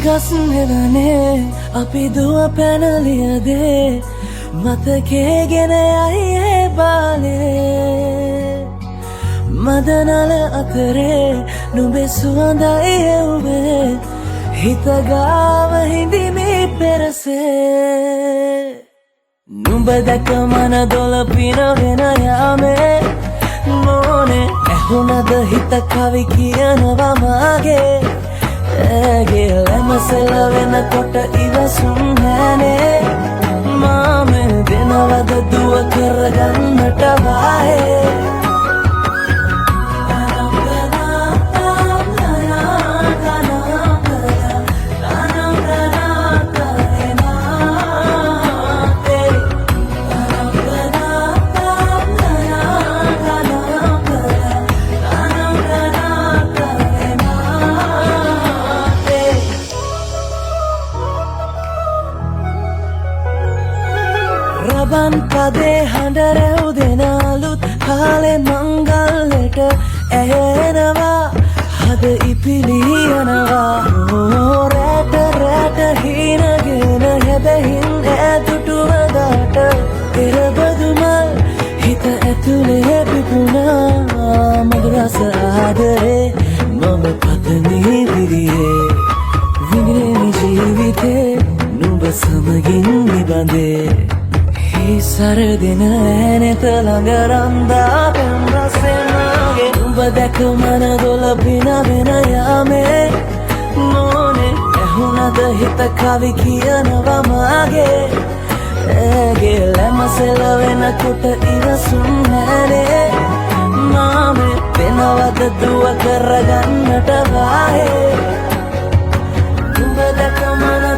ගස් නෙවනේ අපි දුව පැනලියදේ මතකේ ගෙන යයි ඒ බාලේ මදනල අතරේ නුඹේ සුවඳයි එව්වේ හිත ගාව හිඳිමි පෙරසේ නුඹ දැක මන දොළ පිනගෙන යාමේ මොනේ ඇහුණද හිත කවි කියනවා මාගේ ඇගේ ලැමසෙල වෙනකොට ඉවසුම් නැනේ මාමෙ දෙනවද දුව කරගන්නට වායේ රබන් පදේ හඬ රැව් දෙනාලුත් කාලේ මංගල්ලට ඇහෙනවා හද ඉපිලියනවා රැට රැට හීනගෙන හැබැහින් ඈදුටුවදාට පෙරබදුමල් හිත ඇතුලේ පිපුණා මధుරස ආදරේ මම පතනේ විරියේ විඳින ජීවිතේ නුඹ සමගින් නිබඳේ සරදින ඇනෙත ළඟ රන්දා පෙම් රසෙනගේ නුඹ දැක මන දොළ පිනවෙන යාමේ මොනේ ඇහුණද හිත කවි කියනවා මාගේ ඇගේ ලැමසෙල වෙනකොට ඉවසුම් නැනේ මාමේ වෙනවද දුව කරගන්නට වායේ නුඹ දැක මන